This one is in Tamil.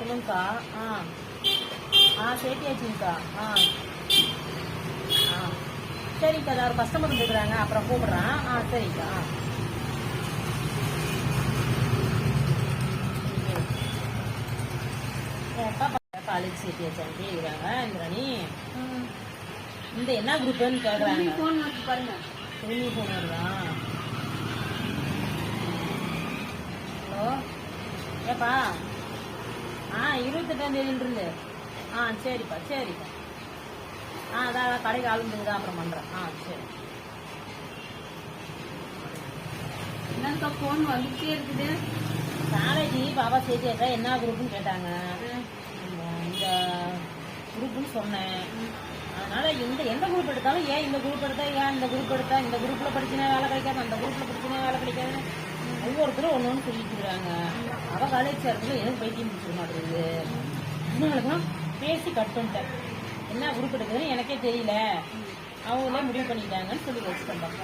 சொல்லுங்கக்கா. சேர்த்தியாச்சுங்கக்கா. சரிக்கா, அதை ஒரு கஸ்டமர் வந்துருக்குறாங்க, அப்புறம் கூப்பிடுறேன். சரிக்கா. காலேஜ் சேர்த்தியாச்சான்னு கேட்குறாங்க இந்திராணி. இந்த என்ன குரூப்னு கேட்குறாங்க. ஃபோன் பாருங்க, திரும்பி ஃபோன் வருதா? ஹலோ ஏப்பா, 28ஆம் தேதியிலிருந்து. சரிப்பா சரிப்பா. அதான் கடைக்கு ஆளுந்துக்குதான், அப்புறம் பண்ணுறேன். சரி. என்னக்கா ஃபோன் வந்துட்டே இருக்குது. காலேஜ் பாப்பா சேர்த்தியாக்கா, என்ன குரூப்னு கேட்டாங்க. இந்த குரூப்னு சொன்னேன். அதனால எந்த குரூப் எடுத்தாலும் ஏன் இந்த குரூப் எடுத்தா, ஏன் இந்த குரூப் எடுத்தா, இந்த குரூப்ல படிச்சுனா வேலை கிடைக்காது, அந்த குரூப்ல படிச்சுனா வேலை கிடைக்காது, ஒவ்வொருத்தரும் ஒன்று சொல்லிட்டு இருக்காங்க. அவ காலேஜ் சேர்த்துல எனக்கு பைத்தியம் பிடிச்சிட மாட்டேங்குது. இவங்களுக்குலாம் பேசி கட் பண்ணிட்டேன். என்ன குரூப் எடுக்குதுன்னு எனக்கே தெரியல, அவங்களே முடிவு பண்ணிட்டாங்கன்னு சொல்லி வச்சுட்டேன்.